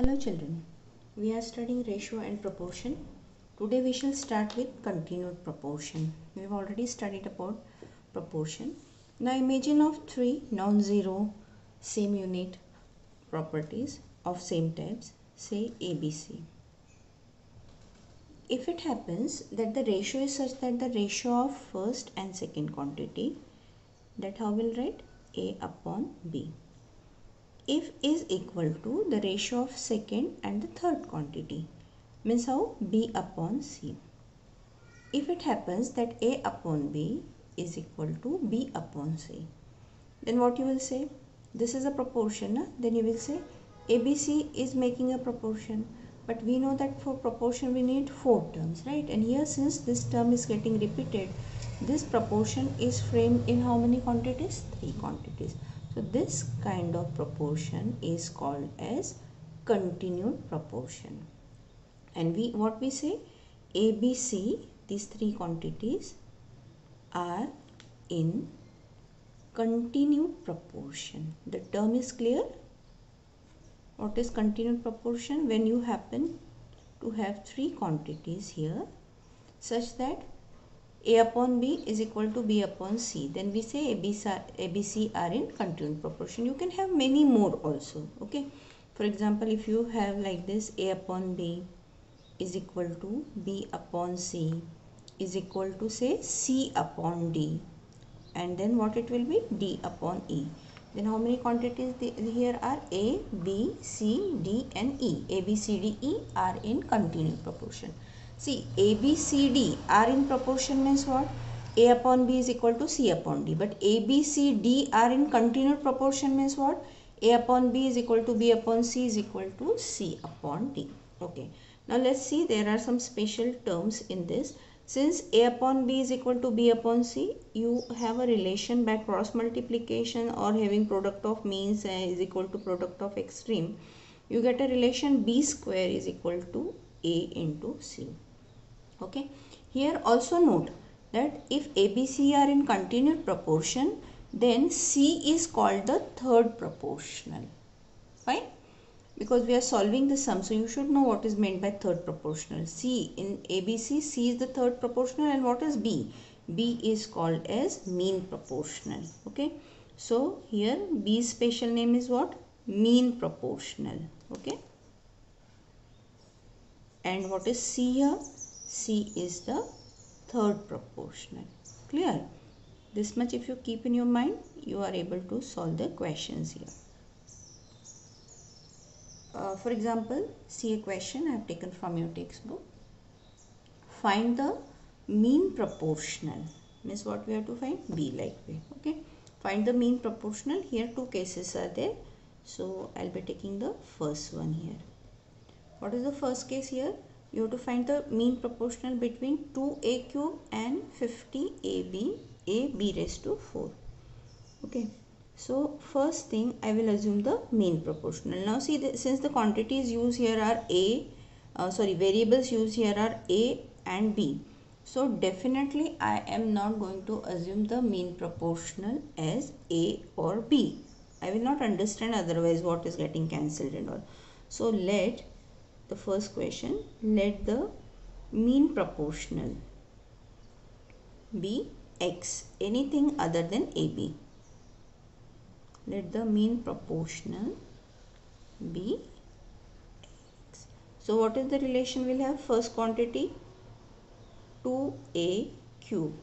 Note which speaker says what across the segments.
Speaker 1: Hello children, we are studying ratio and proportion. Today we shall start with continued proportion. We have already studied about proportion. Now imagine of three non-zero same unit properties of same types, say ABC. If it happens that the ratio is such that the ratio of first and second quantity, that how we'll write A upon B. If is equal to the ratio of second and the third quantity, means how B upon C. If it happens that A upon B is equal to B upon C, then what you will say? This is a proportion, then you will say ABC is making a proportion. But we know that for proportion we need 4 terms, right? And here since this term is getting repeated, this proportion is framed in how many quantities? 3 quantities. So this kind of proportion is called as continued proportion. And what we say? ABC, these 3 quantities are in continued proportion. The term is clear? What is continued proportion? When you happen to have 3 quantities here such that A upon B is equal to B upon C, then we say ABC are in continued proportion. You can have many more also, okay? For example, if you have like this, A upon B is equal to B upon C is equal to say C upon D, and then what it will be? D upon E. Then how many quantities here are? A, B, C, D and E. A, B, C, D, E are in continued proportion. See, A, B, C, D are in proportion means what? A upon B is equal to C upon D. But A, B, C, D are in continued proportion means what? A upon B is equal to B upon C is equal to C upon D. Okay. Now let's see, there are some special terms in this. Since A upon B is equal to B upon C, you have a relation by cross multiplication or having product of means is equal to product of extreme. You get a relation B square is equal to A into C. Okay. Here also note that if ABC are in continued proportion, then C is called the third proportional. Fine. Because we are solving the sum, so you should know what is meant by third proportional. C in ABC, C is the third proportional, and what is B? B is called as mean proportional. Okay. So here B's special name is what? Mean proportional. Okay. And what is C here? C is the third proportional. Clear? This much if you keep in your mind, you are able to solve the questions here. For example, see a question I have taken from your textbook. Find the mean proportional. Means what we have to find? B like way. Okay. Find the mean proportional. Here 2 cases are there. So I'll be taking the first one here. What is the first case here? You have to find the mean proportional between 2a cube and 50ab, a b raised to 4. Okay. So first thing I will assume the mean proportional. Now see, since the quantities used here are variables used here are a and b. So definitely I am not going to assume the mean proportional as a or b. I will not understand otherwise what is getting cancelled and all. So let the first question, let the mean proportional be x, anything other than AB. Let the mean proportional be x. So what is the relation we'll have? First quantity 2a cube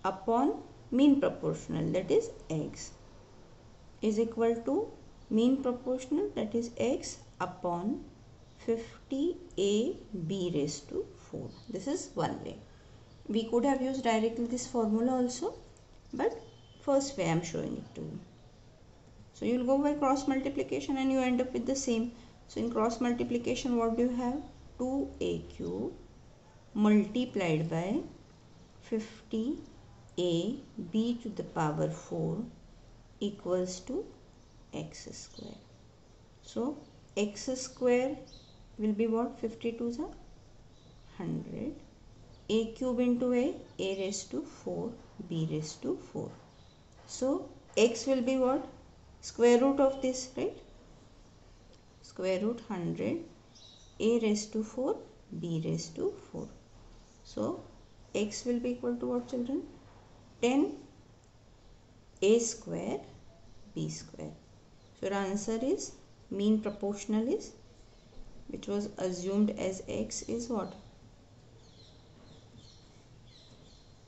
Speaker 1: upon mean proportional, that is x, is equal to mean proportional, that is x, upon 50a b raised to 4. This is one way. We could have used directly this formula also, but first way I am showing it to you. So you will go by cross multiplication and you end up with the same. So in cross multiplication, what do you have? 2a cube multiplied by 50a b to the power 4 equals to x square. So x square will be what? 52 is 100. A cube into a raised to 4, b raised to 4. So x will be what? Square root of this, right? square root 100 a raised to 4 b raised to 4. So x will be equal to what, children? 10 a square b square. So your answer is mean proportional is, which was assumed as x, is what?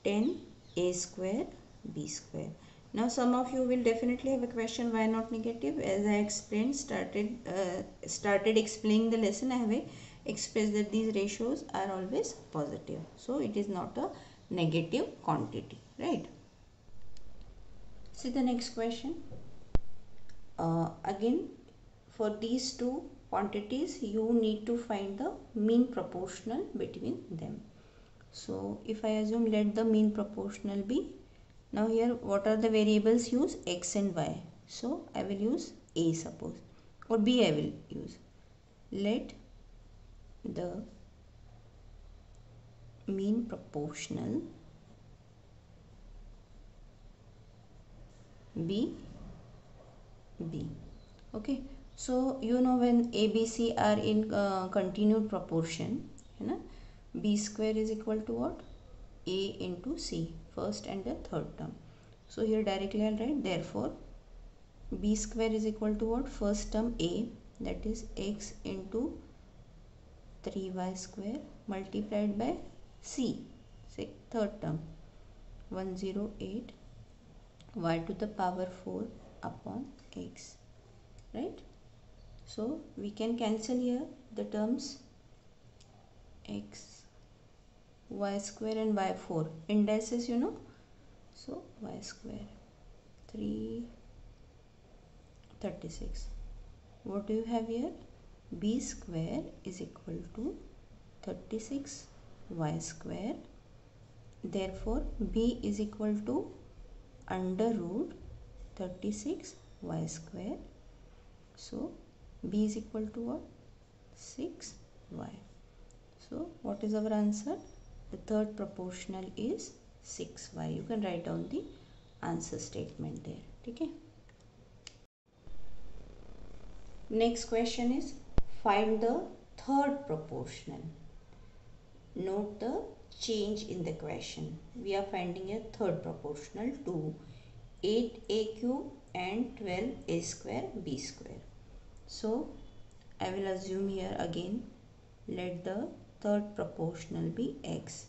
Speaker 1: 10 a square b square. Now some of you will definitely have a question, why not negative? As I explained, started explaining the lesson, I have expressed that these ratios are always positive, so it is not a negative quantity, right? See the next question. Again, for these two quantities you need to find the mean proportional between them. So if I assume, let the mean proportional be, now here what are the variables used? X and y. So I will use a, suppose, or b I will use. Let the mean proportional be b. Okay, so you know when a, b, c are in continued proportion, you know, b square is equal to what? A into c, first and the third term. So here directly I'll write, therefore b square is equal to what? First term a, that is x into 3y square multiplied by c, say third term, 108 y to the power 4 upon x, right? So we can cancel here the terms x, y square and y4 indices, you know. So y square 336. What do you have here? B square is equal to 36 y square. Therefore b is equal to under root 36 y square. So b is equal to what? 6y. So what is our answer? The third proportional is 6y. You can write down the answer statement there. Okay. Next question is, find the third proportional. Note the change in the question. We are finding a third proportional to 8a cube and 12a square b square. So I will assume here again, let the third proportional be x.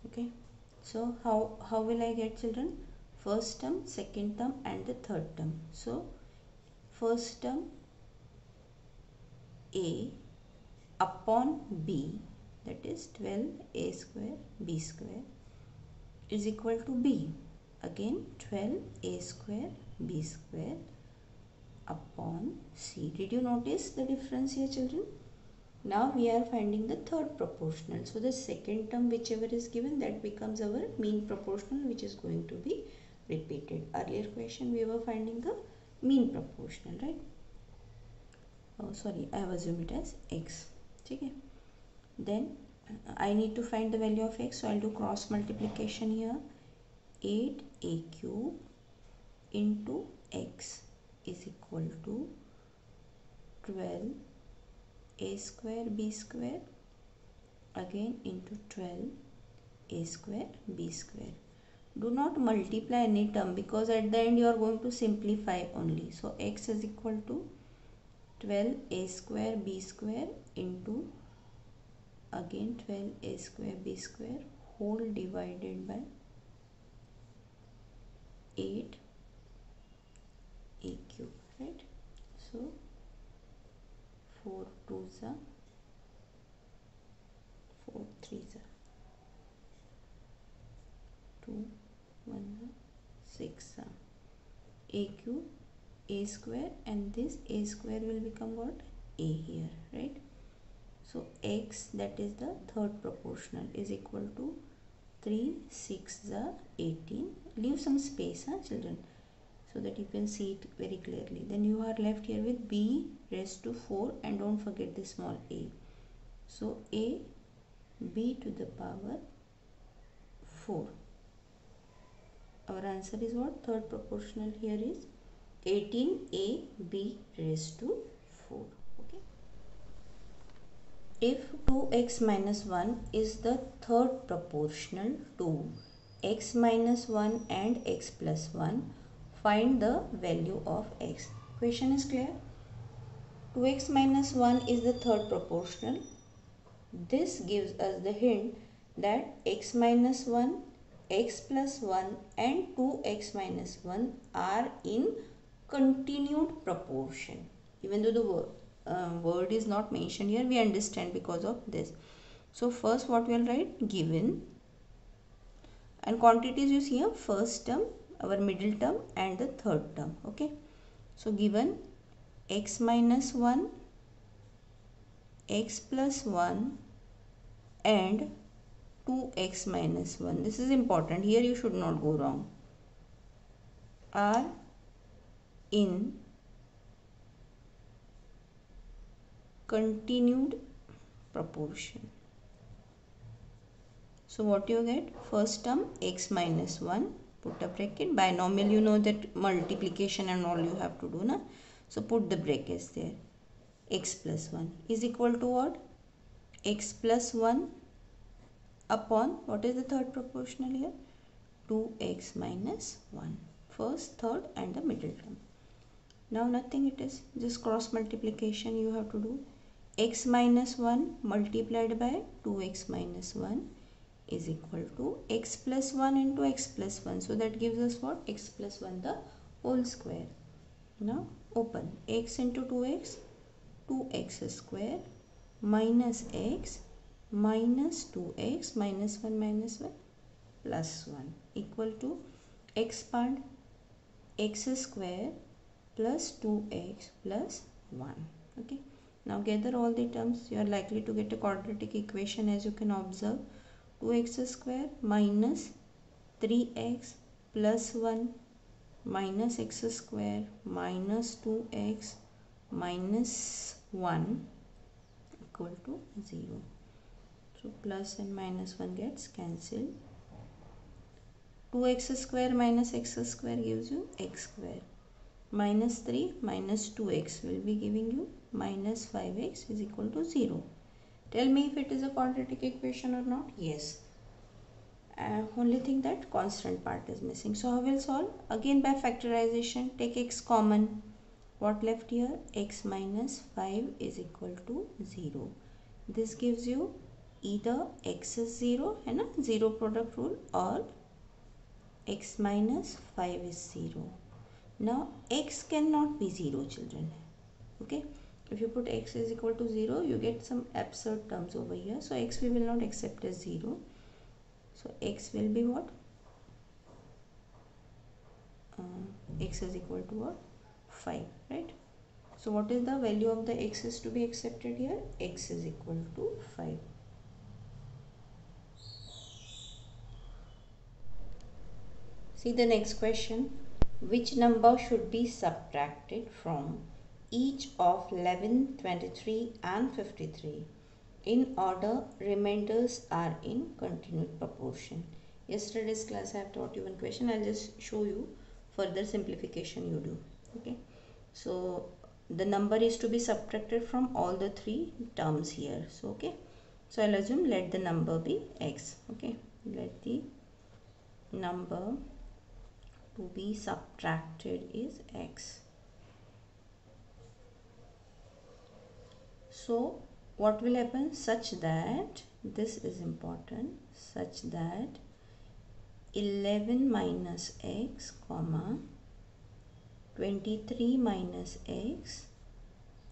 Speaker 1: Okay, so how will I get, children? First term, second term and the third term. So first term a upon b, that is 12a square b square, is equal to b, again 12a square b square upon c. Did you notice the difference here, children? Now we are finding the third proportional. So the second term, whichever is given, that becomes our mean proportional, which is going to be repeated. Earlier question we were finding the mean proportional, right? Oh sorry, I have assumed it as x. Okay. Then I need to find the value of x, so I'll do cross multiplication here. 8a cube into x is equal to 12a square b square, again into 12a square b square. Do not multiply any term, because at the end you are going to simplify only. So x is equal to 12a square b square into again 12a square b square whole divided by 8a cube, right? So 4 2s are 4 3s are 2 1 6 are a cube a square, and this a square will become what? A here, right? So x, that is the third proportional, is equal to 3 6 are 18. Leave some space, children, so that you can see it very clearly. Then you are left here with b raised to 4, and don't forget the small a. So a b to the power 4. our answer is what? Third proportional here is 18ab raised to 4. Okay. If 2x minus 1 is the third proportional to x minus 1 and x plus 1, find the value of x. Question is clear? 2x minus 1 is the third proportional. This gives us the hint that x minus 1, x plus 1 and 2x minus 1 are in continued proportion. Even though the word is not mentioned here, we understand because of this. So first what we will write? Given, and quantities you see here, first term, our middle term and the third term. Okay. So given x minus 1, x plus 1 and 2x minus 1. This is important. Here you should not go wrong. Are in continued proportion. So what you get? First term x minus 1, put a bracket. Binomial, you know that multiplication and all you have to do, na? So put the brackets there. X plus 1 is equal to what? X plus 1 upon, what is the third proportional here? 2x minus 1. First, third and the middle term. Now nothing it is, just cross multiplication you have to do. X minus 1 multiplied by 2x minus 1 is equal to x plus 1 into x plus 1. So that gives us what? X plus 1 the whole square. Now open x into 2x, 2x square minus x minus 2x minus 1 plus 1 equal to expand x square plus 2x plus 1. Okay. Now gather all the terms. You are likely to get a quadratic equation, as you can observe. 2x square minus 3x plus 1 minus x square minus 2x minus 1 equal to 0. So plus and minus 1 gets cancelled. 2x square minus x square gives you x square. Minus 3 minus 2x will be giving you minus 5x is equal to 0. Tell me if it is a quadratic equation or not. Yes. Only thing that constant part is missing. So how will solve? Again by factorization. Take x common. What left here? X minus 5 is equal to 0. This gives you either x is 0 and a 0 product rule, or x minus 5 is 0. Now x cannot be 0, children. Okay. If you put x is equal to 0, you get some absurd terms over here. So x we will not accept as 0. So x will be what? X is equal to what? 5, right? So what is the value of the x is to be accepted here? X is equal to 5. See the next question. Which number should be subtracted from each of 11, 23 and 53 in order remainders are in continued proportion? Yesterday's class I have taught you one question. I'll just show you further simplification you do. Okay. So the number is to be subtracted from all the three terms here. So okay. So I'll assume let the number be x. Okay. Let the number to be subtracted is x. So what will happen? Such that, this is important, such that 11 minus x comma 23 minus x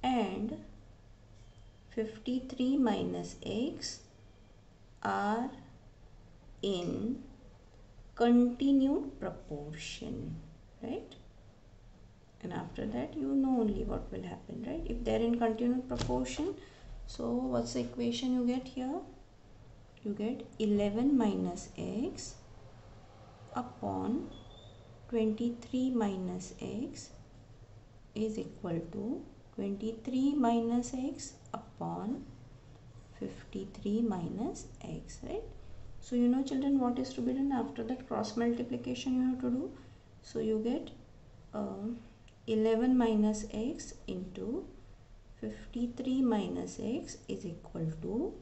Speaker 1: and 53 minus x are in continued proportion, right? And after that you know only what will happen, right? If they are in continued proportion, so what's the equation you get here? You get 11 minus x upon 23 minus x is equal to 23 minus x upon 53 minus x, right? So you know children what is to be done. After that cross multiplication you have to do. So you get 11 minus x into 53 minus x is equal to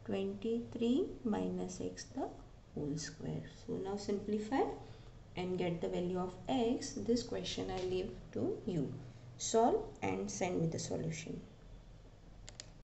Speaker 1: 23 minus x the whole square. So now simplify and get the value of x. This question I leave to you. Solve and send me the solution.